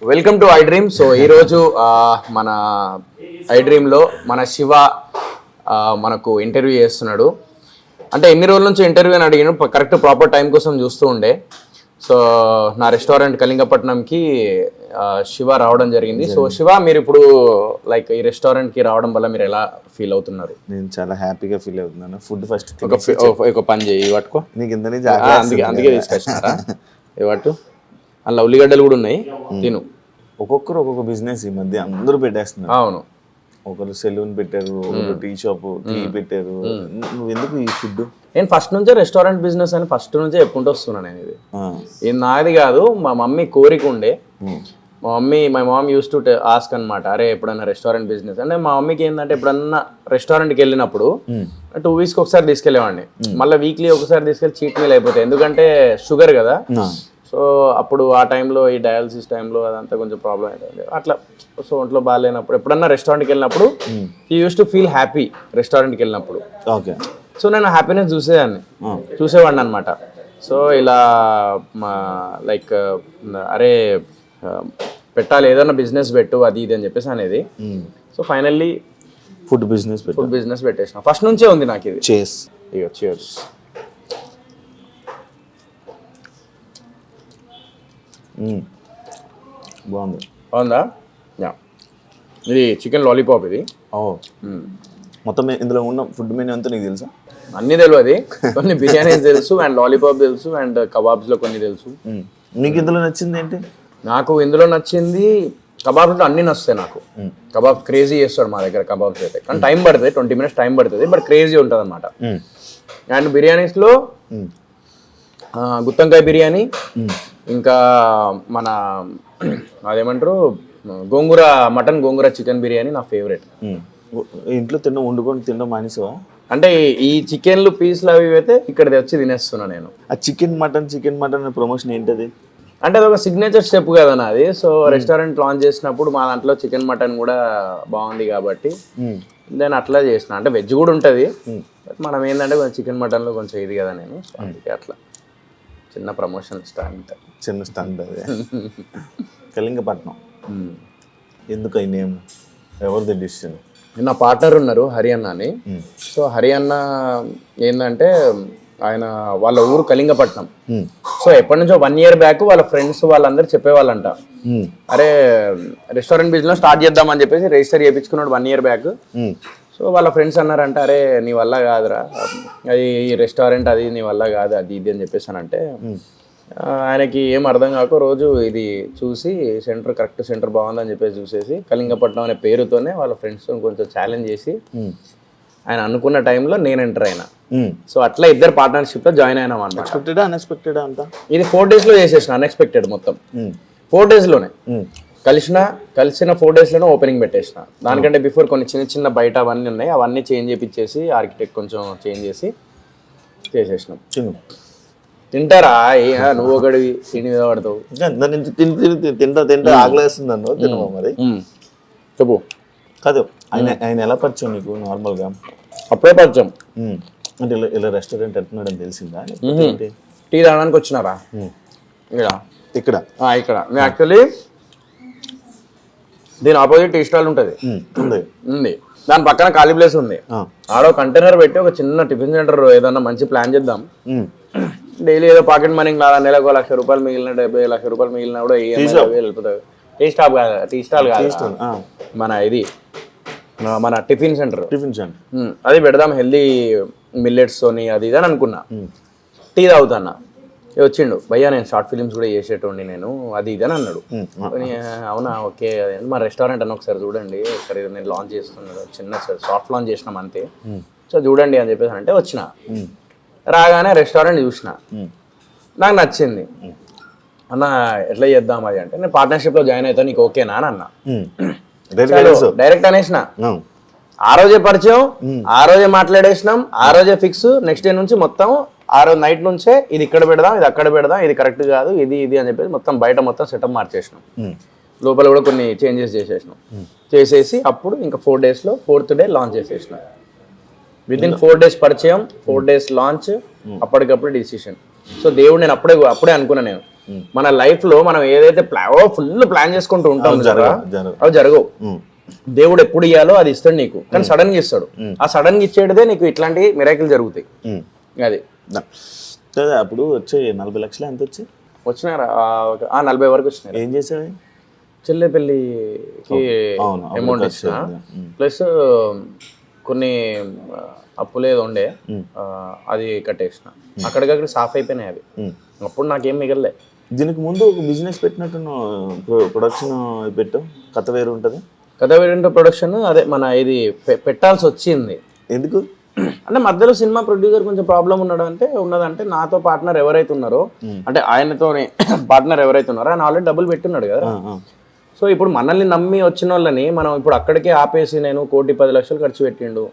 Welcome to I dream. So ఈరోజు మన I డ్రీమ్లో మన శివ మనకు ఇంటర్వ్యూ చేస్తున్నాడు. అంటే ఎన్ని రోజుల నుంచి ఇంటర్వ్యూ అని అడిగాను, కరెక్ట్ ప్రాపర్ టైం కోసం చూస్తూ ఉండే. సో నా రెస్టారెంట్ కళింగపట్నంకి శివ రావడం జరిగింది. సో శివ, మీరు ఇప్పుడు లైక్ ఈ రెస్టారెంట్కి రావడం వల్ల మీరు ఎలా ఫీల్ అవుతున్నారు? నేను చాలా హ్యాపీగా ఫీల్ అవుతున్నాను. ఫుడ్ ఫస్ట్ ఒక పని చేయి, పట్టుకో. నీకు ఇంత అందుకే తీసుకొచ్చినారా? పట్టు, అందులో ఉల్లిగడ్డలు కూడా ఉన్నాయి, తిను. ఒక్కొక్కరు ఒక్కొక్క బిజినెస్ ఈ మధ్య అందరూ పెట్టేస్తున్నారు. అవును, ఒకరు సెలూన్ పెట్టారు, ఒకరు టీ షాప్, టీ పెట్టారు. నువ్వు ఎందుకు ఈ ఫుడ్? నేను ఫస్ట్ నుంచే రెస్టారెంట్ బిజినెస్ అని ఫస్ట్ నుంచే చెప్పుకుంటూ వస్తున్నాను. నేను ఇది నాది కాదు, మా మమ్మీ కోరిక ఉండే. My mom used to ask అనమాట, అరే ఎప్పుడన్నా రెస్టారెంట్ బిజినెస్ అంటే. మా మమ్మీకి ఏంటంటే ఎప్పుడన్నా రెస్టారెంట్కి వెళ్ళినప్పుడు 2 weeks ఒకసారి తీసుకెళ్ళేవాడిని, మళ్ళీ వీక్లీ ఒకసారి తీసుకెళ్ళి చీట్ మీల్ అయిపోతాయి. ఎందుకంటే షుగర్ కదా. సో అప్పుడు ఆ టైంలో ఈ డయాలసిస్ టైంలో అదంతా కొంచెం ప్రాబ్లం అవుతుంది అట్లా. సో ఒంట్లో బాగాలేనప్పుడు ఎప్పుడన్నా రెస్టారెంట్కి వెళ్ళినప్పుడు he use to feel happy రెస్టారెంట్కి వెళ్ళినప్పుడు. ఓకే. సో నేను హ్యాపీనెస్ చూసేవాడిని అనమాట. సో ఇలా లైక్ అరే పెట్టాలి, ఏదైనా బిజినెస్ పెట్టు, అది ఇది అని చెప్పేసి అనేది. సో ఫైనల్లీ ఫుడ్ బిజినెస్ పెట్టేసిన. ఫస్ట్ నుంచే ఉంది నాకు ఇది. Cheers. బాగుందా? ఇది చికెన్ లాలీపాప్. ఇది మొత్తం ఇందులో ఉన్న ఫుడ్ మెనూ అంతా నీకు తెలుసా? అన్నీ తెలియదు, కొన్ని బిర్యానీస్ తెలుసు, అండ్ లాలీపాప్ తెలుసు, అండ్ కబాబ్స్లో కొన్ని తెలుసు. నీకు ఇందులో నచ్చింది ఏంటి? నాకు ఇందులో నచ్చింది కబాబ్స్లో అన్నీ నచ్చుతాయి నాకు. కబాబ్ క్రేజీ చేస్తాడు మా దగ్గర కబాబ్స్ అయితే, కానీ టైం పడుతుంది, 20 minutes టైం పడుతుంది, బట్ క్రేజీ ఉంటుంది అనమాట. అండ్ బిర్యానీస్లో గుత్తంకాయ బిర్యానీ, ఇంకా మన అదేమంటారు గోంగూర మటన్, గోంగూర చికెన్ బిర్యానీ నా ఫేవరెట్. ఇంట్లో వండుకొని తినడం మానేసావా? అంటే ఈ చికెన్లు పీస్లు అవి అయితే ఇక్కడ వచ్చి తినేస్తున్నా నేను. ఆ చికెన్ మటన్ ప్రమోషన్ ఏంటది? అంటే అది ఒక సిగ్నేచర్ స్టెప్ కదా నాది. సో రెస్టారెంట్ లాంచ్ చేసినప్పుడు మా దాంట్లో చికెన్ మటన్ కూడా బాగుంది కాబట్టి నేను అట్లా చేసిన. అంటే వెజ్ కూడా ఉంటుంది, బట్ మనం ఏంటంటే కొంచెం చికెన్ మటన్లో కొంచెం ఇది కదా నేను. సో అందుకే అట్లా చిన్న ప్రమోషన్ స్టాంట్ అదే. కళింగపట్నం ఎందుకు ఈ నేమ్? ఎవరిది డిసిషన్? నా పార్ట్నర్ ఉన్నారు హరి అన్న అని. సో హరి అన్న ఏంటంటే ఆయన వాళ్ళ ఊరు కళింగపట్నం. సో ఎప్పటి నుంచో 1 year బ్యాక్ వాళ్ళ ఫ్రెండ్స్ వాళ్ళందరూ చెప్పేవాళ్ళంట, అరే రెస్టారెంట్ బిజినెస్ స్టార్ట్ చేద్దామని చెప్పేసి రిజిస్టర్ చేయించుకున్నాడు 1 year బ్యాక్. సో వాళ్ళ ఫ్రెండ్స్ అన్నారంట, అరే నీ వల్ల కాదురా అది, ఈ రెస్టారెంట్ అది నీ వల్ల కాదు, అది ఇది అని చెప్పేసానంటే ఆయనకి ఏం అర్థం కాక రోజు ఇది చూసి కరెక్ట్ సెంటర్ బాగుందని చెప్పేసి చూసేసి కళింగపట్నం అనే పేరుతోనే వాళ్ళ ఫ్రెండ్స్తో కొంచెం ఛాలెంజ్ చేసి ఆయన అనుకున్న టైంలో నేను ఎంటర్ అయినా. సో అట్లా ఇద్దరు పార్ట్నర్షిప్లో జాయిన్ అయినాం అన్నమాట. ఎక్స్పెక్టెడా అన్ఎక్స్పెక్టెడా అంతా? ఇది 4 daysలో చేసేసిన, అన్ఎక్స్పెక్టెడ్ మొత్తం 4 daysలోనే కలిసిన 4 daysలోనే ఓపెనింగ్ పెట్టేసిన. దానికంటే బిఫోర్ కొన్ని చిన్న బయట అవన్నీ ఉన్నాయి, అవన్నీ చేంజ్ చేయించేసి ఆర్కిటెక్ట్ కొంచెం చేంజ్ చేసి చేసేసినాం. తింటారా నువ్వు ఒకటి తిని మీద పడతావు? తింటా ఆకలేస్తుంది అన్న తినమా మరి? చెప్పు. కాదు, ఆయన ఎలా పరిచయం నీకు? నార్మల్గా అప్పుడే పరిచయం అంటే ఇలా రెస్టారెంట్ ఎట్టున్నాడని తెలిసిందా? టీ తాగడానికి వచ్చినారా ఇక్కడ? నేను యాక్చువల్లీ దీని ఆపోజిట్ టీ స్టాల్ ఉంటుంది, దాని పక్కన ఖాళీ ప్లేస్ ఉంది. ఆడో కంటైనర్ పెట్టి ఒక చిన్న టిఫిన్ సెంటర్ ఏదన్నా మంచి ప్లాన్ చేద్దాం. డైలీ ఏదో పాకెట్ మనీ నెలకు 1 లక్ష రూపాయలు మిగిలిన 70 లక్ష రూపాయలు మిగిలిన కూడా వెళ్ళిపోతుంది. టీ స్టాల్ కాదు, మన ఇది మన టిఫిన్ సెంటర్. అది పెడదాం, హెల్దీ మిల్లెట్స్ తోని అది ఇది అని అనుకున్నా. టీ తాగుతాన్నా, వచ్చిండు భయ్యా నేను షార్ట్ ఫిలిమ్స్ కూడా చేసేటోండి నేను, అది ఇది అని అన్నాడు. అవునా, ఓకే మా రెస్టారెంట్ అని ఒకసారి చూడండి, ఒకసారి నేను లాంచ్ చేస్తున్నాడు, చిన్న సాఫ్ట్ లాంచ్ చేసినాం అంతే, సో చూడండి అని చెప్పేసి అంటే వచ్చిన. రాగానే రెస్టారెంట్ చూసిన, నాకు నచ్చింది. అన్న ఎట్లా చేద్దాం అది అంటే, నేను పార్ట్నర్షిప్లో జాయిన్ అవుతా, నీకు ఓకేనా అని అన్నా. డైరెక్ట్ అనేసిన. ఆ రోజే పరిచయం, ఆ రోజే మాట్లాడేసినాం, ఆ రోజే ఫిక్స్. నెక్స్ట్ డే నుంచి మొత్తం ఆ రోజు నైట్ నుంచే ఇది ఇక్కడ పెడదాం, ఇది అక్కడ పెడదాం, ఇది కరెక్ట్ కాదు, ఇది అని చెప్పేసి మొత్తం బయట మొత్తం సెటప్ మార్చేసినాం. లోపల కూడా కొన్ని చేంజెస్ చేసేసి అప్పుడు ఇంకా 4 daysలో 4th day లాంచ్ చేసేసినాం. వితిన్ 4 days పరిచయం, 4 days లాంచ్, అప్పటికప్పుడు డిసిషన్. సో దేవుడు నేను అప్పుడే అనుకున్నా, నేను మన లైఫ్ లో మనం ఏదైతే ఫుల్ ప్లాన్ చేసుకుంటూ ఉంటాం అవి జరగవు. దేవుడు ఎప్పుడు ఇయ్యాలో అది ఇస్తాడు నీకు, కానీ సడన్ గా ఇస్తాడు. ఆ సడన్ గా ఇచ్చేటదే నీకు ఇట్లాంటి మిరాకిల్ జరుగుతాయి. అది అప్పుడు వచ్చే 40 లక్షలు ఎంత వచ్చినారా? 40 వరకు వచ్చినాయి. ఏం చేసావు? చెల్లె పెళ్ళికి అమౌంట్ ఇచ్చిన, ప్లస్ కొన్ని అప్పులు ఏదో ఉండే అది కట్టేసిన. అక్కడికక్కడ సాఫ్ అయిపోయినాయి అవి. అప్పుడు నాకేం మిగలలే. దీనికి ముందు ఒక బిజినెస్ పెట్టినట్టు ప్రొడక్షన్ పెట్టావు, కథ వేరు ఉంటుంది. కథ వేరు ప్రొడక్షన్ అదే మన ఇది పెట్టాల్సి వచ్చింది. ఎందుకు అంటే మధ్యలో సినిమా ప్రొడ్యూసర్ కొంచెం ప్రాబ్లం ఉన్నదంటే నాతో పార్ట్నర్ ఎవరైతే ఉన్నారో, అంటే ఆయనతోనే పార్ట్నర్ ఎవరైతే ఉన్నారో ఆయన ఆల్రెడీ డబ్బులు పెట్టున్నాడు కదా. సో ఇప్పుడు మనల్ని నమ్మి వచ్చిన వాళ్ళని మనం ఇప్పుడు అక్కడికే ఆపేసి, నేను 1,10,00,000 ఖర్చు పెట్టిండు,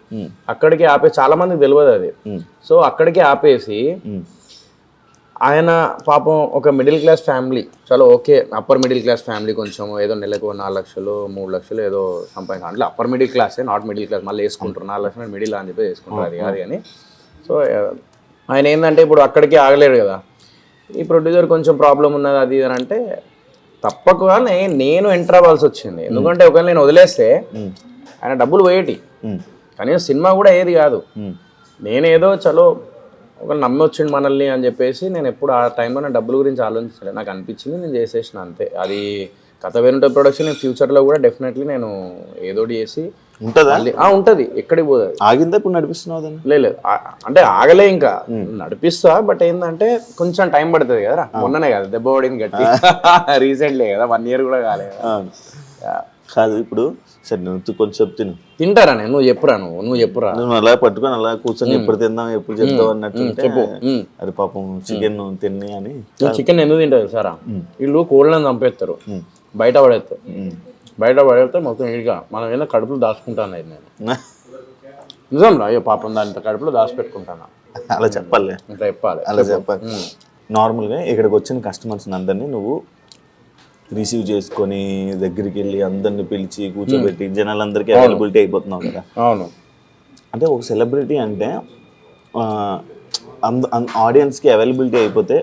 అక్కడికే ఆపేసి, చాలా మందికి తెలియదు అది. సో అక్కడికే ఆపేసి ఆయన పాపం ఒక మిడిల్ క్లాస్ ఫ్యామిలీ, చాలా okay upper middle class family, కొంచెం ఏదో నెలకు 4 లక్షలు 3 లక్షలు ఏదో సంపాదించాలి. అంటే అప్పర్ మిడిల్ క్లాసే, నాట్ మిడిల్ క్లాస్. మళ్ళీ వేసుకుంటారు 4 లక్షలు మిడిల్ అని చెప్పి వేసుకుంటారు, అది కాదు కానీ. సో ఆయన ఏంటంటే ఇప్పుడు అక్కడికి ఆగలేడు కదా. ఈ ప్రొడ్యూసర్ కొంచెం ప్రాబ్లం ఉన్నది అది అని అంటే తప్పకనే నేను ఎంటర్ అవ్వాల్సి వచ్చింది. ఎందుకంటే ఒకవేళ నేను వదిలేస్తే ఆయన డబ్బులు పోయేటి, కనీసం సినిమా కూడా ఏది కాదు. నేనేదో చలో ఒకళ్ళు నమ్మి వచ్చిండు మనల్ని అని చెప్పేసి నేను ఎప్పుడు ఆ టైంలో నా డబ్బుల గురించి ఆలోచించలేదు. నాకు అనిపించింది, నేను చేసేసిన అంతే. అది కథ వేరుంటే ప్రొడక్షన్ నేను ఫ్యూచర్లో కూడా డెఫినెట్లీ నేను ఏదోటి చేసి ఉంటుంది. ఎక్కడికి పోదు. ఆగిందా ఇప్పుడు నడిపిస్తున్నావు? లేదు, అంటే ఆగలే, ఇంకా నడిపిస్తా. బట్ ఏంటంటే కొంచెం టైం పడుతుంది కదా. మొన్ననే కదా దెబ్బ పడింది గట్టి, రీసెంట్లీ కదా, 1 year కూడా కాలేదు కాదు. ఇప్పుడు సరే నువ్వు కొంచెం తింటారా? నేను నువ్వు చెప్పురా. నువ్వు అలా పట్టుకొని అలా కూర్చొని ఎప్పుడు తిందాం ఎప్పుడు చెప్తావు అన్నట్టు చెప్పు. అది పాపం చికెన్ తిని అని. చికెన్ ఎందుకు తింటారు సారా? వీళ్ళు కోళ్ళని చంపేస్తారు, బయట పడేస్తే మొత్తం ఇదిగా మనం ఏదో కడుపులో దాచుకుంటాను నేను. నిజం రా, అయ్యో పాపం దాని కడుపులో దాచిపెట్టుకుంటాను. అలా చెప్పాలి, అలా చెప్పాలి. నార్మల్గా ఇక్కడికి వచ్చిన కస్టమర్స్ అందరినీ నువ్వు రిసీవ్ చేసుకొని దగ్గరికి వెళ్ళి అందరిని పిలిచి కూర్చోబెట్టి జనాలందరికీ అవైలబిలిటీ అయిపోతున్నావు కదా. అవును. అంటే ఒక సెలబ్రిటీ అంటే ఆడియన్స్కి అవైలబిలిటీ అయిపోతే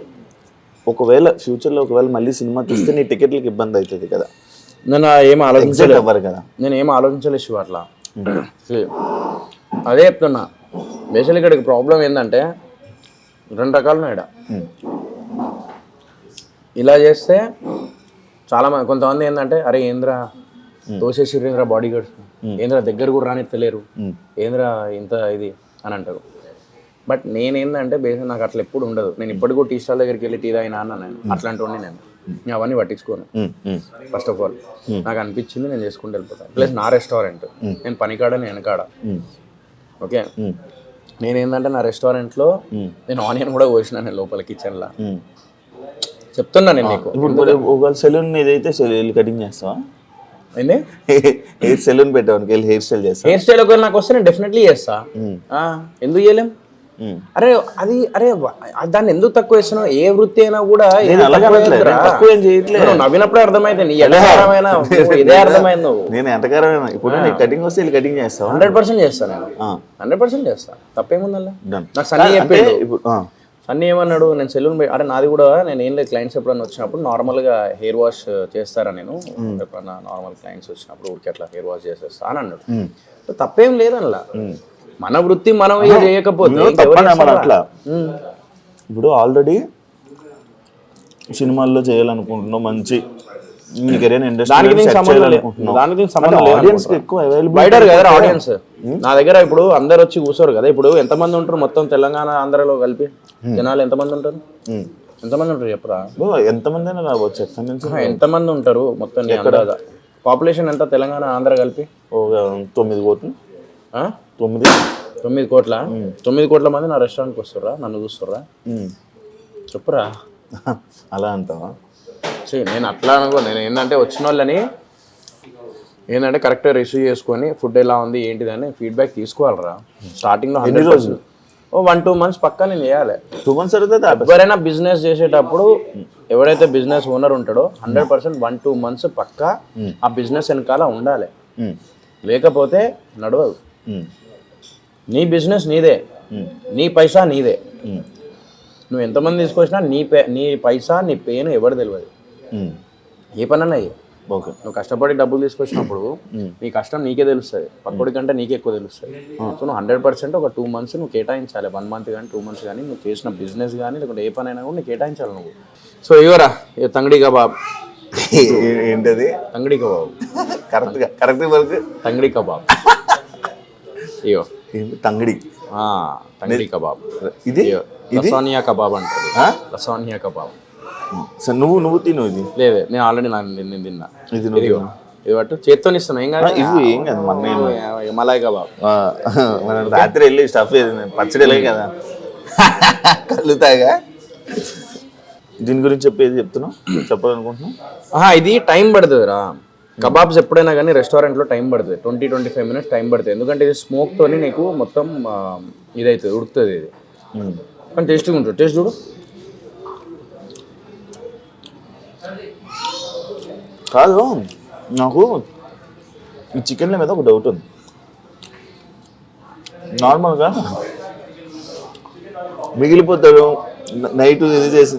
ఒకవేళ ఫ్యూచర్లో మళ్ళీ సినిమా తీస్తే నీ టికెట్లకి ఇబ్బంది అవుతుంది కదా. నేను ఏం ఆలోచించలేదు శివ అట్లా. అదే చెప్తున్నా. బేసికల్లీ ఇక్కడికి ప్రాబ్లం ఏంటంటే 2 రకాలు ఉన్నాయి. ఇలా చేస్తే చాలా మంది, కొంతమంది ఏంటంటే అరే ఏంద్రా తోసేసిర్రేంద్రా బాడీ గార్డ్స్, ఏంద్రా దగ్గర కూడా రానిత్తలేరు, ఏంద్రా ఇంత ఇది అని అంటారు. బట్ నేనేందంటే బేసిక్ నాకు అట్లా ఎప్పుడు ఉండదు. నేను ఇప్పటికి కూడా టీ స్టాల్ దగ్గరికి వెళ్ళి టీ తాగినా అన్న, నేను అట్లాంటి వాడిని. నేను అవన్నీ పట్టించుకోను. ఫస్ట్ ఆఫ్ ఆల్ నాకు అనిపించింది నేను చేసుకుంటూ వెళ్ళిపోతాను. ప్లస్ నా రెస్టారెంట్, నేను పనికాడ నేను వెనకాడ. ఓకే, నేనేందంటే నా రెస్టారెంట్లో నేను ఆనియన్ కూడా కోసిన నేను లోపల కిచెన్లో. చెప్తున్నా నేను నీకు. ఇప్పుడు సెలూన్ ఏదైతే కటింగ్ చేస్తావా? ఏంది హెయిర్ సెలూన్ పెట్టాను, హెయిర్ స్టైల్ చేస్తా. హెయిర్ స్టైల్ ఒకవేళ నాకు వస్తే నేను డెఫినెట్లీ చేస్తా. ఎందుకు చేయలేం? అరే దాన్ని ఎందుకు తక్కువ వేస్తున్నావు? ఏ వృత్తి అయినా కూడా నవ్వినప్పుడే అర్థమైంది, నీ ఎటకారమైన ఇదే అర్థమైంది. నువ్వు నేను ఎటకారమైన ఇప్పుడు కటింగ్ వస్తే కటింగ్ చేస్తావు. 100% చేస్తా నేను, 100% చేస్తా. తప్పేముందల్లా. నాకు సన్నీ చెప్పాడు. సన్నీ ఏమన్నాడు, నేను సెలూన్ అరే నాది కూడా, నేను ఏం లేదు, క్లయింట్స్ ఎప్పుడన్నా వచ్చినప్పుడు నార్మల్గా హెయిర్ వాష్ చేస్తారా, నేను ఎప్పుడన్నా నార్మల్ క్లయింట్స్ వచ్చినప్పుడు ఊరికి అట్లా హెయిర్ వాష్ చేసేస్తా అని అన్నాడు. తప్పేం లేదనలా. మన వృత్తి మనం చేయకపోతే అట్లా. ఇప్పుడు ఆల్రెడీ సినిమాల్లో చేయాలనుకుంటున్నావు, మంచి ఆడియన్స్ నా దగ్గర ఇప్పుడు అందరు వచ్చి కూర్చోరు కదా. ఇప్పుడు ఎంతమంది ఉంటారు మొత్తం తెలంగాణ ఆంధ్రలో కలిపి జనాలు ఎంతమంది ఉంటారు? చెప్పరా? ఎంతమంది అయినా రావచ్చు. ఎంతమంది ఉంటారు మొత్తం పాపులేషన్ ఎంత తెలంగాణ ఆంధ్ర కలిపి? 9 కోట్లు. 9 కోట్ల? 9 కోట్ల మంది నా రెస్టారెంట్కి వస్తుర్రా, నన్ను చూస్తుర్రా? చెప్పురా. అలా అంటావా? నేను అట్లా అనుకో. నేను ఏంటంటే వచ్చిన వాళ్ళని ఏంటంటే కరెక్ట్గా రిసీవ్ చేసుకొని ఫుడ్ ఎలా ఉంది ఏంటిదని ఫీడ్బ్యాక్ తీసుకోవాలరా. స్టార్టింగ్లో 100% 1-2 months పక్కా నేను చేయాలి. 2 months ఎవరైనా బిజినెస్ చేసేటప్పుడు ఎవరైతే బిజినెస్ ఓనర్ ఉంటాడో 100% 1-2 months పక్కా ఆ బిజినెస్ వెనకాల ఉండాలి. లేకపోతే నడవదు. నీ బిజినెస్ నీదే, నీ పైసా నీదే. నువ్వు ఎంతమంది తీసుకొచ్చినా నీ పైసా నీ పెయిన్ ఎవరు తెలియదు. ఏ పని అన్నా ఓకే, నువ్వు కష్టపడి డబ్బులు తీసుకొచ్చినప్పుడు నీ కష్టం నీకే తెలుస్తుంది, పక్కడి కంటే నీకే ఎక్కువ తెలుస్తుంది. సో నువ్వు 100% ఒక 2 months నువ్వు కేటాయించాలి. 1 month కానీ 2 months కానీ నువ్వు చేసిన బిజినెస్ కానీ లేకుంటే ఏ పని అయినా కూడా నువ్వు కేటాయించాలి నువ్వు. సో ఇవరా తంగడి కబాబ్. ఏంటది? తంగడి కబాబ్. కరెక్ట్ వరకు తంగడి కబాబ్. అయ్యో తంగడి తంగడి కబాబ్. ఇది లసానియా కబాబ్ అంటారు. Lasagna kebab. సరే నువ్వు తిను. ఇది లేదు, నేను ఆల్రెడీ నేను తిన్నా. ఇది ఇది పట్టు చేత్తో ఇస్తాను. ఏం కాదు, ఇవి ఏం కాదు. Malay kebab. మనం రాత్రి వెళ్ళి స్టఫ్ పచ్చడిలే కదా కలుతాగా. దీని గురించి చెప్పేది చెప్పాలనుకుంటున్నా. ఇది టైం పడుతుంది రా. కబాబ్స్ ఎప్పుడైనా కానీ రెస్టారెంట్లో టైం పడుతుంది, 20-25 minutes టైం పడుతుంది. ఎందుకంటే ఇది స్మోక్తోని నీకు మొత్తం ఇదవుతుంది, ఉడుకుతుంది ఇది. కానీ టేస్టీగా ఉంటుంది. టేస్ట్ చూడు. కాదు, నాకు ఈ చికెన్ల మీద ఒక డౌట్ ఉంది. నార్మల్గా మిగిలిపోతాడు నైట్ ఇది చేసి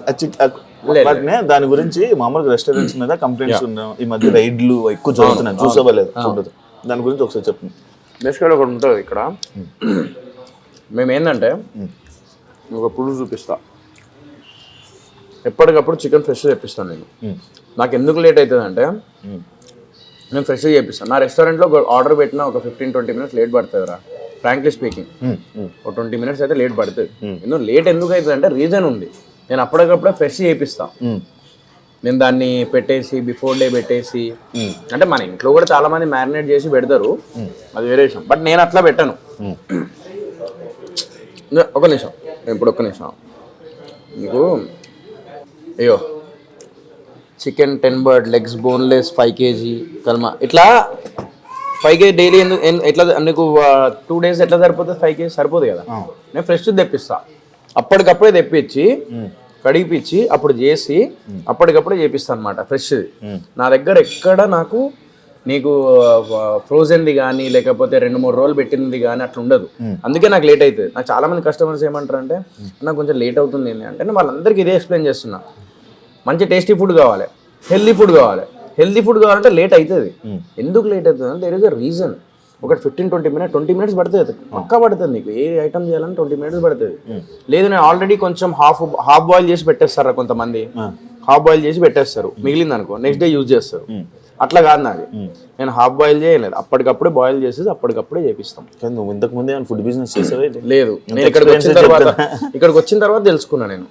వాటినే దాని గురించి మామూలుగా రెస్టారెంట్స్ మీద కంప్లైంట్స్ ఉన్నాయి. ఈ మధ్య రైడ్లు ఎక్కువ జరుగుతున్నాయి, చూసేవాలేదు. దాని గురించి ఒకసారి చెప్పండి. బేసిక్గా ఒకటి ఉంటుంది ఇక్కడ. మేము ఏంటంటే ఒక పులుసు చూపిస్తా, ఎప్పటికప్పుడు చికెన్ ఫ్రెష్ తెప్పిస్తాను నేను. నాకు ఎందుకు లేట్ అవుతుంది అంటే నేను ఫ్రెష్గా చేపిస్తాను. నా రెస్టారెంట్లో ఆర్డర్ పెట్టినా ఒక 15-20 minutes లేట్ పడుతుంది రా. ఫ్రాంక్లీ స్పీకింగ్ ఒక 20 minutes అయితే లేట్ పడుతుంది. లేట్ ఎందుకు అవుతుంది అంటే రీజన్ ఉంది. నేను అప్పటికప్పుడే ఫ్రెష్ చేపిస్తా. నేను దాన్ని పెట్టేసి బిఫోర్ డే పెట్టేసి, అంటే మన ఇంట్లో కూడా చాలా మంది మ్యారినేట్ చేసి పెడతారు, అది వేరే విషయం. బట్ నేను అట్లా పెట్టాను. ఒక నిమిషం, ఇప్పుడు ఒక్క నిమిషం. మీకు అయ్యో chicken 10 bird legs boneless 5 kg kalma ఇట్లా 5 kg డైలీ ఎట్లా నీకు 2 days ఎట్లా సరిపోతుంది? 5 kg సరిపోదు కదా. నేను ఫ్రెష్ తెప్పిస్తా, అప్పటికప్పుడే తెప్పించి కడిగిపించి అప్పుడు చేసి అప్పటికప్పుడే చేపిస్తాను అనమాట. ఫ్రెష్ నా దగ్గర ఎక్కడ నీకు ఫ్రోజన్ది కానీ లేకపోతే 2-3 రోజులు పెట్టినది కానీ అట్లా ఉండదు. అందుకే నాకు లేట్ అవుతుంది. నాకు చాలా మంది కస్టమర్స్ ఏమంటారు అంటే నాకు కొంచెం లేట్ అవుతుంది అంటే నేను వాళ్ళందరికీ ఇదే ఎక్స్ప్లెయిన్ చేస్తున్నా. మంచి టేస్టీ ఫుడ్ కావాలి, హెల్దీ ఫుడ్ కావాలి. హెల్దీ ఫుడ్ కావాలంటే లేట్ అవుతుంది. ఎందుకు లేట్ అవుతుంది అంటే దేర్ ఇస్ అ రీజన్. ఒక 15-20 minutes పడుతుంది, పక్కా పడుతుంది. నీకు ఏ ఐటమ్ చేయాలని 20 minutes పడుతుంది. లేదు నేను ఆల్రెడీ కొంచెం హాఫ్ బాయిల్ చేసి పెట్టేస్తారా కొంతమంది, హాఫ్ బాయిల్ చేసి పెట్టేస్తారు, మిగిలింది అనుకో నెక్స్ట్ డే యూజ్ చేస్తారు. అట్లా కాదు నాది. నేను హాఫ్ బాయిల్ చేయలేదు, అప్పటికప్పుడే బాయిల్ చేసేసి అప్పటికప్పుడే చేపిస్తాం. నువ్వు ఇంతకు ముందే ఫుడ్ బిజినెస్ చేసావే? లేదు, నేను ఇక్కడికి వచ్చిన తర్వాత తెలుసుకున్నా నేను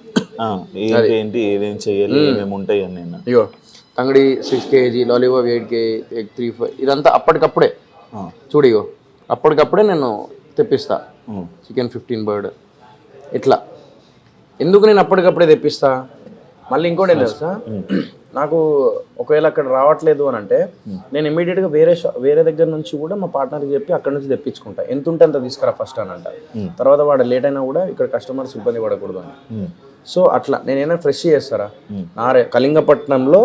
ఏంటి ఏమేమి చేయాలి, ఏమేమి ఉంటాయి అని. నేను అయ్యో తంగడి 6 kg, లాలీపాప్ 8 kg, ఎగ్ 3-5 ఇదంతా అప్పటికప్పుడే చూడు. ఇగో అప్పటికప్పుడే నేను తెప్పిస్తా. చికెన్ 15 bird ఇట్లా. ఎందుకు నేను అప్పటికప్పుడే తెప్పిస్తా? మళ్ళీ ఇంకోటి ఏం తెలుసా, నాకు ఒకవేళ అక్కడ రావట్లేదు అని అంటే నేను ఇమీడియట్గా వేరే దగ్గర నుంచి కూడా మా పార్ట్నర్కి చెప్పి అక్కడ నుంచి తెప్పించుకుంటా. ఎంత ఉంటే అంత తీసుకురా ఫస్ట్ అని అంట. తర్వాత వాడు లేట్ అయినా కూడా ఇక్కడ కస్టమర్స్ ఇబ్బంది పడకూడదు అని. సో అట్లా నేనైనా ఫ్రెష్ చేస్తారా. నా కళింగపట్నంలో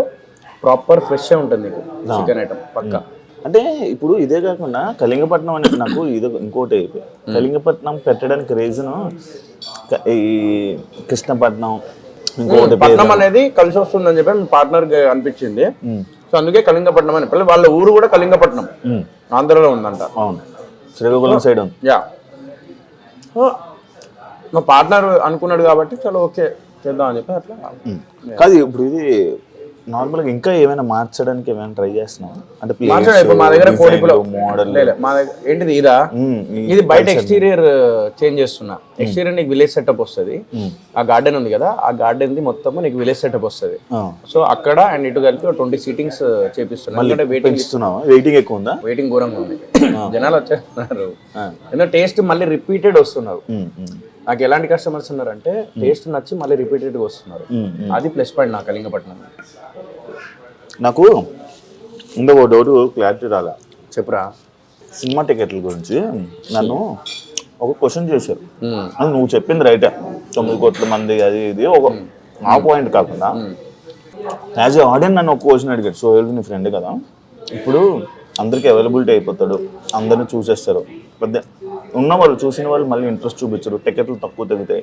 ప్రాపర్ ఫ్రెష్ ఉంటుంది నీకు చికెన్ ఐటమ్ పక్కా. అంటే ఇప్పుడు ఇదే కాకుండా కళింగపట్నం అనేది నాకు ఇది ఇంకోటి అయిపోయి. కళింగపట్నం పెట్టడానికి రీజన్ ఈ కృష్ణపట్నం ఇంకోటి పట్నం అనేది కలిసి వస్తుందని చెప్పి మీ పార్ట్నర్ అనిపించింది. సో అందుకే కళింగపట్నం అని చెప్పి. వాళ్ళ ఊరు కూడా కళింగపట్నం ఆంధ్రలో ఉందంట. అవును, శ్రీకాకుళం సైడ్ ఉంది. యా, మా పార్ట్నర్ అనుకున్నాడు కాబట్టి చలో ఓకే చేద్దాం అని చెప్పి అట్లా. కాదు, ఇప్పుడు ఇది నార్మల్గా ఇంకా ఏమైనా మార్చడానికి ఏమైనా ట్రై చేస్తున్నాం అంటే మా దగ్గర మోడల్ మా దగ్గర ఏంటిది ఇదా, ఇది బయట ఎక్స్టీరియర్ చేంజ్ చేస్తున్నా. ఎక్స్టీరియర్ నీకు విలేజ్ సెటప్ వస్తుంది. ఆ గార్డెన్ ఉంది కదా, ఆ గార్డెన్ ది మొత్తం నీకు విలేజ్ సెటప్ వస్తుంది. సో అక్కడ అండ్ ఇటు కలిపి 20 seatings చేపిస్తున్నా. వెయిటింగ్ ఎక్కువ ఉందా? వెయిటింగ్ ఘోరంగా ఉంది. జనాలు వచ్చేస్తున్నారు, ఎందుకంటే టేస్ట్ మళ్ళీ రిపీటెడ్ వస్తున్నారు. నాకు ఎలాంటి కస్టమర్స్ ఉన్నారంటే టేస్ట్ నచ్చి మళ్ళీ రిపీటెడ్గా వస్తున్నారు. అది ప్లస్ పాయింట్ నాకు కళింగపట్నం. నాకు ఇంకొక డౌట్ క్లారిటీ రాలా, చెప్పురా. సినిమా టికెట్ల గురించి నన్ను ఒక క్వశ్చన్ చేశారు. అది నువ్వు చెప్పింది రైటే, 9 కోట్ల మంది అది ఇది ఒక ఆ పాయింట్ కాకుండా యాజ్ ఏ ఆడియన్స్ నన్ను ఒక క్వశ్చన్ అడిగాడు. సో నీ ఫ్రెండ్ కదా, ఇప్పుడు అందరికీ అవైలబిలిటీ అయిపోతాడు, అందరినీ చూసేస్తారు. ఉన్న వాళ్ళు చూసిన వాళ్ళు మళ్ళీ ఇంట్రెస్ట్ చూపించరు, టికెట్లు తక్కువ తగ్గుతాయి.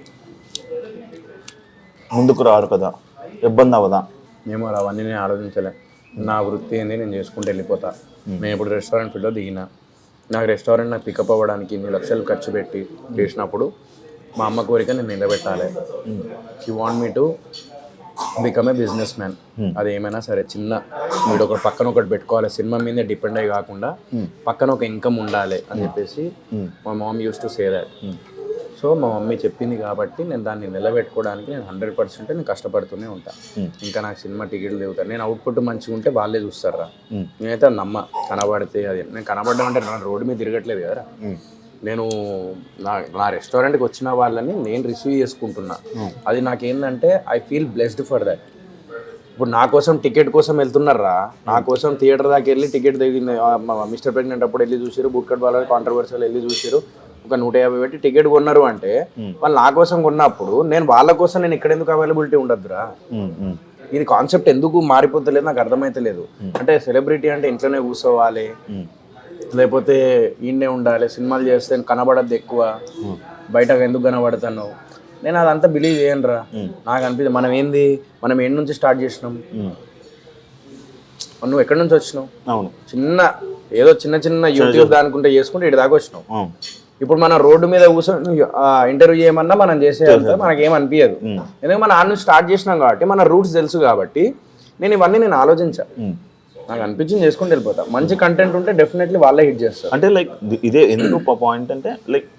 ముందుకు రారు కదా, ఇబ్బంది అవ్వదా? ఏమో అవన్నీ నేను ఆలోచించలే. నా వృత్తి ఏంది, నేను చేసుకుంటూ వెళ్ళిపోతా. నేను ఇప్పుడు రెస్టారెంట్ ఫీల్డ్లో దిగిన, నాకు రెస్టారెంట్ నాకు పికప్ అవ్వడానికి ఇన్ని లక్షలు ఖర్చు పెట్టి చేసినప్పుడు మా అమ్మ కోరిక నేను నిలబెట్టాలి. She want me to become a business man. అది ఏమైనా సరే చిన్న వీడు ఒకటి పక్కన ఒకటి పెట్టుకోవాలి, సినిమా మీదే డిపెండ్ అయ్యి కాకుండా పక్కన ఒక ఇన్కమ్ ఉండాలి అని చెప్పేసి మా mom used to say that. So మా మమ్మీ చెప్పింది కాబట్టి నేను దాన్ని నిలబెట్టుకోవడానికి నేను 100% నేను కష్టపడుతూనే ఉంటాను. ఇంకా నాకు సినిమా టికెట్లు దిగుతాను. నేను అవుట్పుట్ మంచిగా ఉంటే వాళ్ళే చూస్తారా. నేనైతే నమ్మ కనబడితే అది నేను కనబడ్డా అంటే నా రోడ్డు మీద తిరగట్లేదు కదరా. నేను నా రెస్టారెంట్కి వచ్చిన వాళ్ళని నేను రిసీవ్ చేసుకుంటున్నా. అది నాకేంటంటే I feel blessed for that. ఇప్పుడు నా కోసం టికెట్ కోసం వెళ్తున్నారా, నా కోసం థియేటర్ దాకా వెళ్ళి టికెట్ దిగింది. మిస్టర్ ప్రెగ్నెంట్ అప్పుడు వెళ్ళి చూసారు, బుట్కట్ వాళ్ళ కాంట్రవర్సీలు వెళ్ళి చూసారు, ఒక 150 పెట్టి టికెట్ కొన్నారు అంటే వాళ్ళు నా కోసం కొన్నప్పుడు నేను వాళ్ళ కోసం నేను ఇక్కడ ఎందుకు అవైలబిలిటీ ఉండదురా. ఇది కాన్సెప్ట్ ఎందుకు మారిపోతలేదు నాకు అర్థమైతలేదు. అంటే సెలబ్రిటీ అంటే ఇంట్లోనే కూర్చోవాలి, లేకపోతే ఈయనే ఉండాలి, సినిమాలు చేస్తే కనబడద్దు ఎక్కువ, బయటకు ఎందుకు కనబడతాను. నేను అదంతా బిలీవ్ చేయనురా. నాకు అనిపిస్తుంది మనం ఏంటి నుంచి స్టార్ట్ చేసినాం, నువ్వు ఎక్కడి నుంచి వచ్చినావు. అవును, చిన్న చిన్న యూట్యూబ్ దానికుంటే చేసుకుంటే ఇటు దాకా వచ్చినావు. ఇప్పుడు మనం రోడ్డు మీద కూర్చొని ఇంటర్వ్యూ చేయమన్నా మనం చేసేదంతా మనకేం అనిపించదు. ఎందుకంటే మనం ఆడ నుంచి స్టార్ట్ చేసినాం కాబట్టి మన రూట్స్ తెలుసు కాబట్టి నేను ఆలోచించా. నాకు అనిపించింది చేసుకుంటూ వెళ్ళిపోతా. మంచి కంటెంట్ ఉంటే డెఫినెట్లీ వాళ్ళే హిట్ చేస్తారు. అంటే లైక్ ఇదే ఎందుకు పాయింట్ అంటే లైక్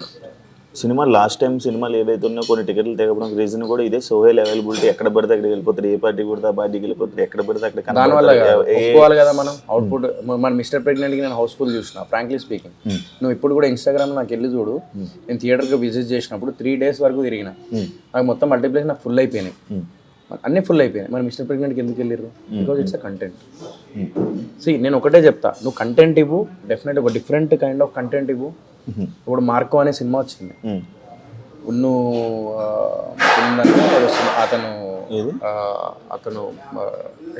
సినిమా లాస్ట్ టైం సినిమాలు ఏవైతే ఉన్నాయో కొన్ని టికెట్లు తెగడానికి రీజన్ కూడా ఇదే. సోహెల్ అవైలబిలిటీ ఎక్కడ పడితే అక్కడికి వెళ్ళిపోతారు, ఏ పార్టీ కూడా పార్టీకి వెళ్ళిపోతారు, ఎక్కడ పడితే అక్కడ. దానివల్ల ఒప్పుకోవాలి కదా మనం అవుట్పుట్. మన మిస్టర్ ప్రెగ్నెంట్కి నేను హౌస్ఫుల్ చూసిన, ఫ్రాంక్లీ స్పీకింగ్. నువ్వు ఇప్పుడు కూడా ఇన్స్టాగ్రామ్ నాకు వెళ్ళి చూడు, నేను థియేటర్కి విజిట్ చేసినప్పుడు 3 days వరకు తిరిగిన, నాకు మొత్తం మల్టీప్లెక్స్ నాకు ఫుల్ అయిపోయినాయి, అన్నీ ఫుల్ అయిపోయినాయి. మరి మిస్టర్ ప్రెగ్నెంట్కి ఎందుకు వెళ్ళారు? Because it's a content. నేను ఒకటే చెప్తా, నువ్వు కంటెంట్ ఇవ్వు, డెఫినెట్ ఒక డిఫరెంట్ కైండ్ ఆఫ్ కంటెంట్ ఇవ్వు. ఇప్పుడు మార్కో అనే సినిమా వచ్చింది, అతను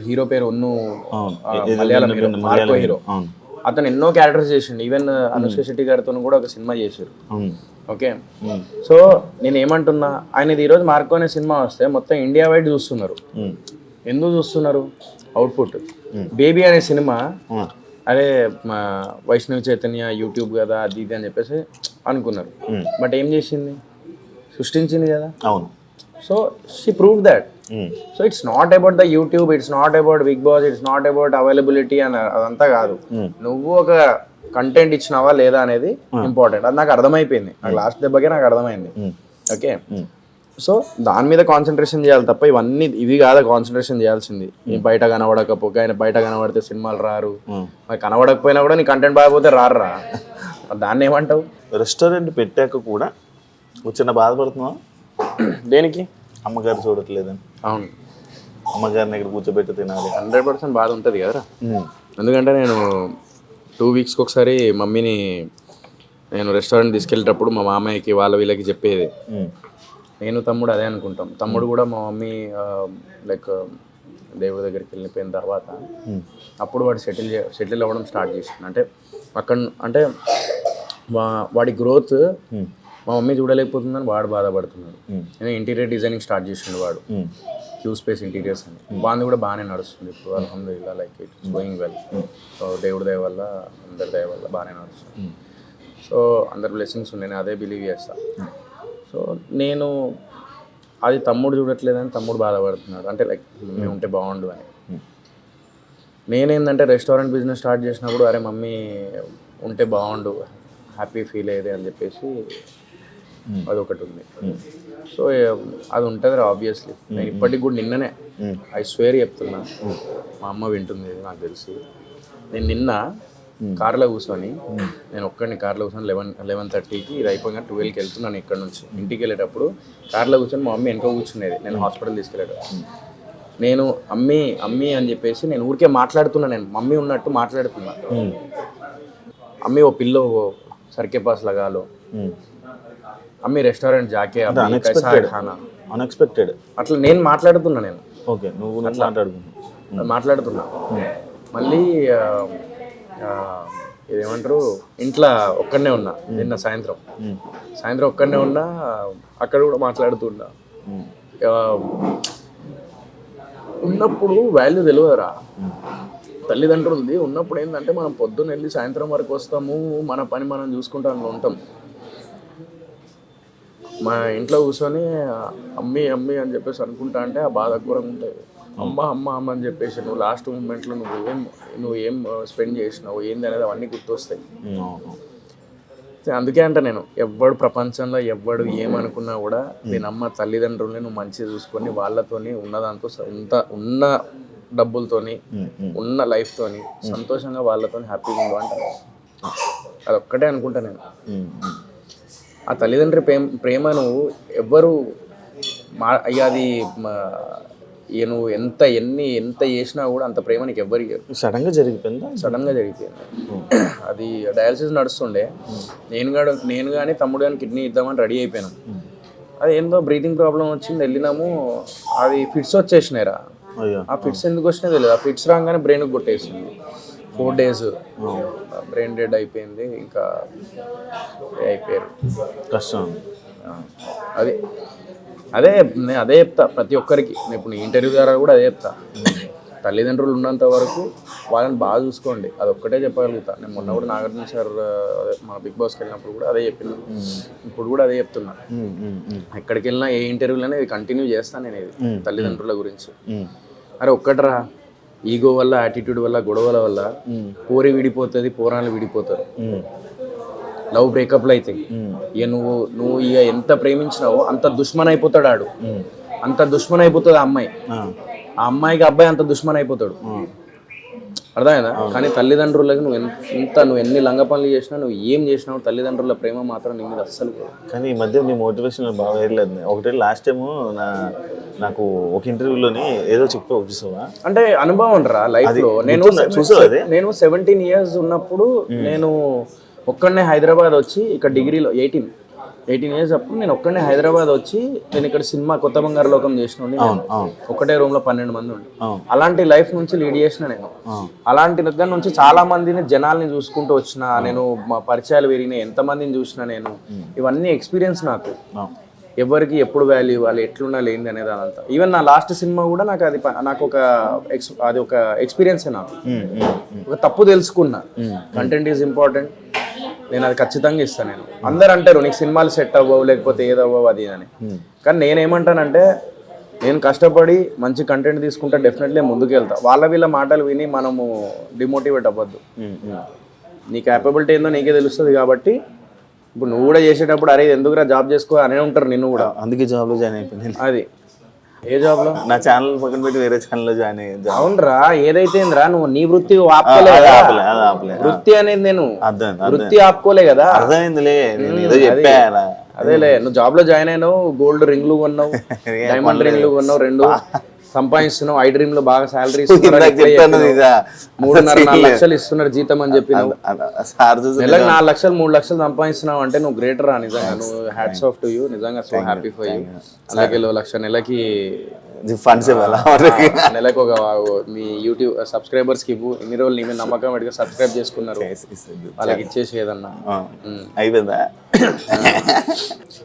హీరో పేరు మలయాళం హీరో, మార్కో హీరో. అతను ఎన్నో క్యారెక్టర్స్ చేసిండు. ఈవెన్ అనుష్క శెట్టి గారితో కూడా ఒక సినిమా చేశారు. ఓకే, సో నేను ఏమంటున్నా, ఆయనది ఈరోజు మార్కో అనే సినిమా వస్తే మొత్తం ఇండియా వైడ్ చూస్తున్నారు. ఎందుకు చూస్తున్నారు? అవుట్పుట్. బేబీ అనే సినిమా అదే వైష్ణవి చైతన్య యూట్యూబ్ కదా అది ఇది అని చెప్పేసి అనుకున్నారు. బట్ ఏం చేసింది? సృష్టించింది కదా. అవును. So she prove that. So it's not about the YouTube, it's not about Bigg Boss, it's not about availability అని అదంతా కాదు. నువ్వు ఒక కంటెంట్ ఇచ్చినావా లేదా అనేది ఇంపార్టెంట్. అది నాకు అర్థమైపోయింది. నాకు లాస్ట్ దెబ్బకే నాకు అర్థమైంది. ఓకే, సో దాని మీద కాన్సన్ట్రేషన్ చేయాలి తప్ప ఇవి కాదా కాన్సన్ట్రేషన్ చేయాల్సింది. బయట కనబడకపోతే, ఆయన బయట కనబడితే సినిమాలు రారు, మరి కనబడకపోయినా కూడా నీ కంటెంట్ బాగపోతే రారా, దాన్ని ఏమంటావు? రెస్టారెంట్ పెట్టాక కూడా వచ్చిన బాధపడుతున్నావా? దేనికి? అమ్మగారు చూడట్లేదని. అవును, అమ్మగారిని ఇక్కడ కూర్చోబెట్టి తినాలి. 100% బాధ ఉంటుంది కదరా. ఎందుకంటే నేను 2 weeks ఒకసారి మమ్మీని నేను రెస్టారెంట్ తీసుకెళ్ళేటప్పుడు మా మామయ్యకి వీళ్ళకి చెప్పేది. నేను తమ్ముడు అదే అనుకుంటాం. తమ్ముడు కూడా మా మమ్మీ లైక్ దేవుడి దగ్గరికి వెళ్ళిపోయిన తర్వాత అప్పుడు వాడు సెటిల్ అవ్వడం స్టార్ట్ చేసింది. అంటే అక్కడ అంటే వాడి గ్రోత్ మా మమ్మీ చూడలేకపోతుందని వాడు బాధపడుతున్నాడు. నేను ఇంటీరియర్ డిజైనింగ్ స్టార్ట్ చేసిండు వాడు, క్యూ స్పేస్ ఇంటీరియర్స్ అని. బాగుంది, కూడా బాగానే నడుస్తుంది ఇప్పుడు అల్హమ్దులిల్లా. Like it's going well. So దేవుడి దయ వల్ల, అందరి దయ వల్ల బాగానే నడుస్తుంది. సో అందరి బ్లెస్సింగ్స్ ఉన్నాయి, నేను అదే బిలీవ్ చేస్తాను. సో నేను అది తమ్ముడు చూడట్లేదని తమ్ముడు బాధపడుతున్నాడు. అంటే లైక్ మమ్మీ ఉంటే బాగుండు అని. నేనేందంటే రెస్టారెంట్ బిజినెస్ స్టార్ట్ చేసినప్పుడు అరే మమ్మీ ఉంటే బాగుండు, హ్యాపీ ఫీల్ అయ్యేది అని చెప్పేసి అదొకటి ఉంది. సో అది ఉంటుంది ఆబ్వియస్లీ. నేను ఇప్పటికి కూడా నిన్ననే ఐ స్వేర్ చెప్తున్నా, మా అమ్మ వింటుంది నాకు తెలిసి, నేను నిన్న కార్లో కూర్చొని, నేను ఒక్కడిని కార్లో కూర్చొని 11:30కి ఇది అయిపోయిన 12కి వెళ్తున్నాను ఇక్కడ నుంచి. ఇంటికి వెళ్ళేటప్పుడు కార్లో కూర్చొని మా మమ్మీ వెనక కూర్చునేది, నేను హాస్పిటల్ తీసుకెళ్ళాడు. నేను అమ్మీ అమ్మీ అని చెప్పేసి నేను ఊరికే మాట్లాడుతున్నా, నేను మమ్మీ ఉన్నట్టు మాట్లాడుతున్నా. అమ్మీ ఓ పిల్లో సర్కే పాస్ లగాలో, అమ్మీ రెస్టారెంట్ జాకే అన్ఎక్స్పెక్టెడ్ అట్లా నేను మాట్లాడుతున్నా. నేను ఓకే, నువ్వు మాట్లాడుతున్నా. మళ్ళీ ఇదేమంటారు, ఇంట్లో ఒక్కడనే ఉన్నా నిన్న సాయంత్రం ఒక్కడనే ఉన్నా, అక్కడ కూడా మాట్లాడుతున్నా. ఉన్నప్పుడు వాల్యూ తెలియదురా. తల్లిదండ్రులది ఉన్నప్పుడు ఏంటంటే మనం పొద్దున్న వెళ్ళి సాయంత్రం వరకు వస్తాము, మన పని మనం చూసుకుంటూ అందులో ఉంటాం. మా ఇంట్లో కూర్చొని అమ్మి అమ్మి అని చెప్పేసి అనుకుంటా అంటే ఆ బాధ ఘోరంగా ఉంటుంది. అమ్మ అమ్మ అమ్మ అని చెప్పేసి నువ్వు లాస్ట్ మూమెంట్లో నువ్వేం స్పెండ్ చేసినావు ఏంది అనేది అవన్నీ గుర్తొస్తాయి. అందుకే అంటే నేను ఎవ్వడు ప్రపంచంలో ఎవ్వడు ఏమనుకున్నా కూడా నేను అమ్మ తల్లిదండ్రుల్ని నువ్వు మంచిగా చూసుకొని వాళ్ళతోని ఉన్నదాంతో ఉన్న డబ్బులతోని ఉన్న లైఫ్తోని సంతోషంగా వాళ్ళతోని హ్యాపీగా ఉండు అంటాను. అదొక్కటే అనుకుంటా నేను. ఆ తల్లిదండ్రి ప్రేమను ఎవ్వరు అది నువ్వు ఎంత చేసినా కూడా అంత ప్రేమ నీకు ఎవ్వరికి సడన్గా జరిగిపోయింది. అది డయాలసిస్ నడుస్తుండే. నేను కానీ తమ్ముడు కానీ కిడ్నీ ఇద్దామని రెడీ అయిపోయాను. అది ఏందో బ్రీతింగ్ ప్రాబ్లం వచ్చింది, వెళ్ళినాము. అది ఫిట్స్ వచ్చేసినాయిరా. ఆ ఫిట్స్ ఎందుకు వచ్చినాయి తెలియదు. ఆ ఫిట్స్ రాగానే బ్రెయిన్కి కొట్టేసింది. 4 days బ్రెయిన్ డెడ్ అయిపోయింది. ఇంకా అయిపోయారు. కష్టం. నేను అదే చెప్తా ప్రతి ఒక్కరికి. నేను ఇప్పుడు ఇంటర్వ్యూ ద్వారా కూడా అదే చెప్తా. తల్లిదండ్రులు ఉన్నంత వరకు వాళ్ళని బాగా చూసుకోండి. అది ఒక్కటే చెప్పగలుగుతా. నేను మొన్న కూడా నాగార్జున సార్ మన బిగ్ బాస్కి వెళ్ళినప్పుడు కూడా అదే చెప్పినా, ఇప్పుడు కూడా అదే చెప్తున్నా. ఎక్కడికి వెళ్ళినా ఏ ఇంటర్వ్యూలైనా ఇది కంటిన్యూ చేస్తాను నేను. ఇది తల్లిదండ్రుల గురించి. అరే ఒక్కటరా, ఈగో వల్ల యాటిట్యూడ్ వల్ల గొడవల వల్ల పోరి విడిపోతుంది, పోరాలు విడిపోతారు, లవ్ బ్రేకప్లు అవుతాయి. ఇక నువ్వు ఇక ఎంత ప్రేమించినావో అంత దుష్మన్ అయిపోతాడు ఆడు. అంత దుష్మన్ అయిపోతుంది ఆ అమ్మాయి. ఆ అమ్మాయికి అబ్బాయి అంత దుష్మన్ అయిపోతాడు. అర్థమైందా? కానీ తల్లిదండ్రులకి నువ్వు ఎన్ని లంగ పనులు చేసినా, నువ్వు ఏం చేసినావు, తల్లిదండ్రుల ప్రేమ మాత్రం నీ మీద అస్సలు. కానీ ఈ మధ్య నీ మోటివేషన్ బాగా వేయలేదు. ఒకటే లాస్ట్ టైము నాకు ఒక ఇంటర్వ్యూలోని ఏదో చెప్పావు చూసావా? అంటే అనుభవం రా లైఫ్లో. నేను 17 years ఉన్నప్పుడు నేను ఒక్కడనే హైదరాబాద్ వచ్చి ఇక్కడ డిగ్రీలో 18 years అప్పుడు నేను ఒక్కడనే హైదరాబాద్ వచ్చి నేను ఇక్కడ సినిమా కొత్త బంగారు లోకం చేసిన ఒకటే రూమ్ లో 12 మంది ఉండి అలాంటి లైఫ్ నుంచి లీడ్ చేసిన నేను. అలాంటి దగ్గర నుంచి చాలా మందిని జనాల్ని చూసుకుంటూ వచ్చిన నేను. మా పరిచయాలు పెరిగినాయి, ఎంతమందిని చూసిన నేను. ఇవన్నీ ఎక్స్పీరియన్స్ నాకు. ఎవరికి ఎప్పుడు వాల్యూ ఇవ్వాలి, ఎట్లున్నా లేనిది అనేది అదంతా. ఈవెన్ నా లాస్ట్ సినిమా కూడా నాకు ఒక ఎక్స్పీరియన్సే. నాకు ఒక తప్పు తెలుసుకున్నా. కంటెంట్ ఈజ్ ఇంపార్టెంట్, నేను అది ఖచ్చితంగా ఇస్తాను. నేను అందరు అంటారు నీకు సినిమాలు సెట్ అవ్వవు, లేకపోతే ఏదవ్వవు అది అని. కానీ నేనేమంటానంటే నేను కష్టపడి మంచి కంటెంట్ తీసుకుంటే డెఫినెట్లీ ముందుకు వెళ్తా. వీళ్ళ మాటలు విని మనము డిమోటివేట్ అవ్వద్దు. నీ క్యాపబిలిటీ ఏందో నీకే తెలుస్తుంది. కాబట్టి ఇప్పుడు నువ్వు కూడా చేసేటప్పుడు అరే ఎందుకురా జాబ్ చేసుకో అనే ఉంటారు నిన్ను కూడా. అందుకే జాబ్లో జాయిన్ అయిపోయింది. అది ఏ జాబ్ లో? నా ఛానల్ పక్కన పెట్టి వేరే ఛానల్లో జాయిన్ అయ్యింది. అవునరా, ఏదైతే నువ్వు నీ వృత్తి ఆపుకోలే. వృత్తి అనేది నేను వృత్తి ఆపుకోలే కదా. అర్థమైందిలే. అదేలే, నువ్వు జాబ్ లో జాయిన్ అయినావు, గోల్డ్ రింగ్లు కొన్నావు, డైమండ్ రింగ్లు కొన్నావు, 2 సంపాదిస్తున్నావు. ఐ డ్రీమ్ లో బాగా శాలరీ 3.5-4 లక్షలు ఇస్తున్నారు జీతం అని చెప్పి నెలకు 4 లక్షలు 3 లక్షలు సంపాదిస్తున్నావు అంటే నువ్వు గ్రేటర్ రా. నిజంగా నువ్వు హ్యాట్స్ ఆఫ్ టు యూ. నిజంగా సో హ్యాపీ ఫర్ యూ. అలాగే 1 లక్ష నెలకి ఫండ్స్ ఇవ్వాలా? నెలకు ఒక మీ యూట్యూబ్ సబ్స్క్రైబర్స్ కి ఇవ్వు. ఇన్ని రోజులు నీ మీద నమ్మకం పెట్టుగా సబ్స్క్రైబ్ చేసుకున్నారు, వాళ్ళకి ఇచ్చేసి ఏదన్నా అయిపోయిందా?